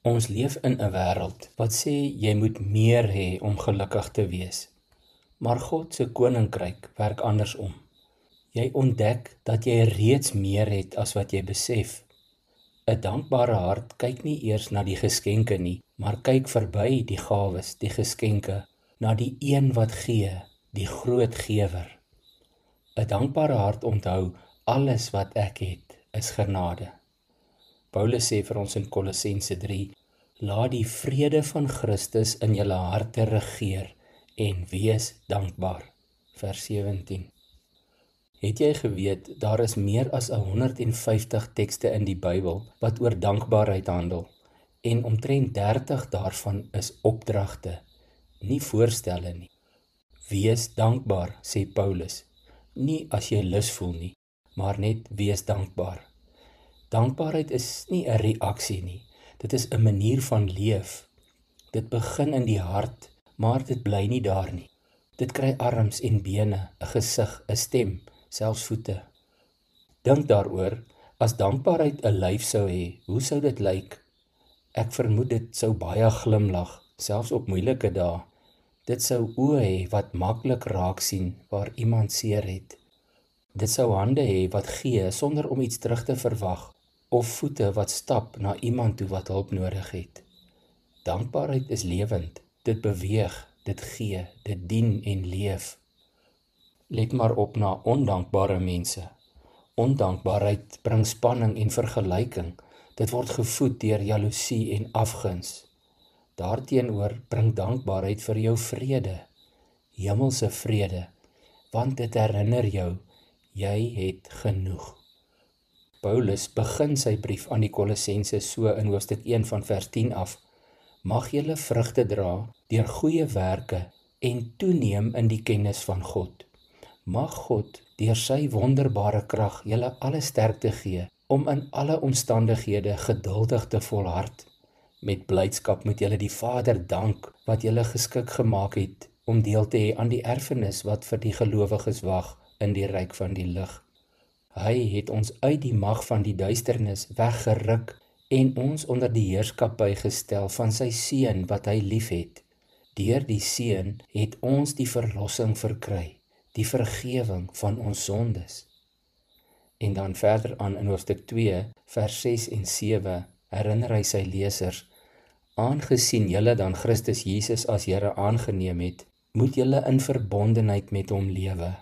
Ons leef in 'n wêreld wat sê jy moet meer hê om gelukkig te wees. Maar God se koninkryk werk andersom. Jy ontdek dat jy reeds meer het as wat jy besef. 'n Dankbare hart kyk nie eers na die geskenke nie, maar kyk verby die gawes, die geskenke, na die een wat gee, die groot gewer. 'n Dankbare hart onthou, alles wat ek het, is genade. Paulus sê vir ons in Kolossense 3, laat die vrede van Christus in julle harte regeer en wees dankbaar. Vers 17. Het jy geweet, daar is meer as 150 tekste in die Bybel wat oor dankbaarheid handel, en omtrent 30 daarvan is opdragte, nie voorstelle nie. Wees dankbaar, sê Paulus, nie as jy lus voel nie, maar net wees dankbaar. Dankbaarheid is nie 'n reaksie nie, dit is 'n manier van leef. Dit begin in die hart, maar dit bly nie daar nie. Dit kry arms en bene, 'n gesig, 'n stem, selfs voete. Dink daaroor, as dankbaarheid 'n lyf sou hê, hoe sou dit lyk? Ek vermoed dit sou baie glimlag, selfs op moeilike dae. Dit sou oë hê wat maklik raak sien waar iemand seer het. Dit sou hande hê wat gee sonder om iets terug te verwag, of voete wat stap na iemand toe wat hulp nodig het. Dankbaarheid is lewend, dit beweeg, dit gee, dit dien en leef. Let maar op na ondankbare mense. Ondankbaarheid bring spanning en vergelyking. Dit word gevoed deur jaloesie en afguns. Daarteenoor bring dankbaarheid vir jou vrede, hemelse vrede, want dit herinner jou, jy het genoeg. Paulus begin sy brief aan die Kolossense so in hoofstuk 1 van vers 10 af. Mag julle vrugte dra deur goeie werke en toeneem in die kennis van God. Mag God deur sy wonderbare krag julle alle sterkte gee om in alle omstandighede geduldig te volhard. Met blydskap moet julle die Vader dank wat julle geskik gemaak het om deel te hê aan die erfenis wat vir die gelowiges wag in die ryk van die lig. Hy het ons uit die mag van die duisternis weggeruk en ons onder die heerskappy gestel van sy Seun wat hy liefhet. Deur die Seun het ons die verlossing verkry, die vergewing van ons sondes. En dan verder aan in hoofstuk 2, vers 6 en 7, herinner hy sy lesers, aangesien julle dan Christus Jesus as Here aangeneem het, moet julle in verbondenheid met hom lewe,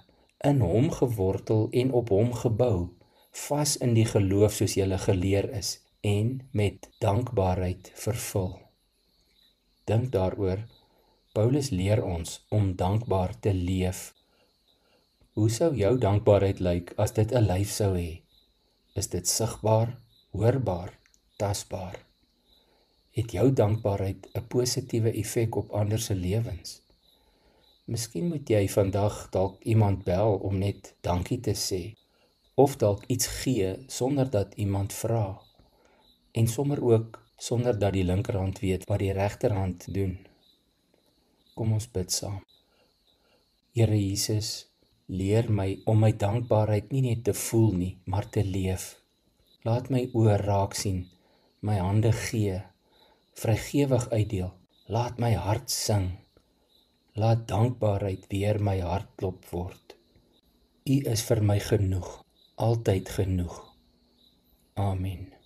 in hom gewortel en op hom gebou, vas in die geloof soos julle geleer is, en met dankbaarheid vervul. Dink daaroor, Paulus leer ons om dankbaar te leef. Hoe sou jou dankbaarheid lyk as dit 'n lyf sou hê? Is dit sigbaar, hoorbaar, tasbaar? Het jou dankbaarheid 'n positiewe effek op ander se lewens? Miskien moet jy vandag dalk iemand bel om net dankie te sê, of dalk iets gee sonder dat iemand vra, en sommer ook sonder dat die linkerhand weet wat die regterhand doen. Kom ons bid saam. Here Jesus, leer my om my dankbaarheid nie net te voel nie, maar te leef. Laat my oë raak sien, my hande gee, vrygewig uitdeel, laat my hart sing. Laat dankbaarheid weer my hartklop word. U is vir my genoeg, altyd genoeg. Amen.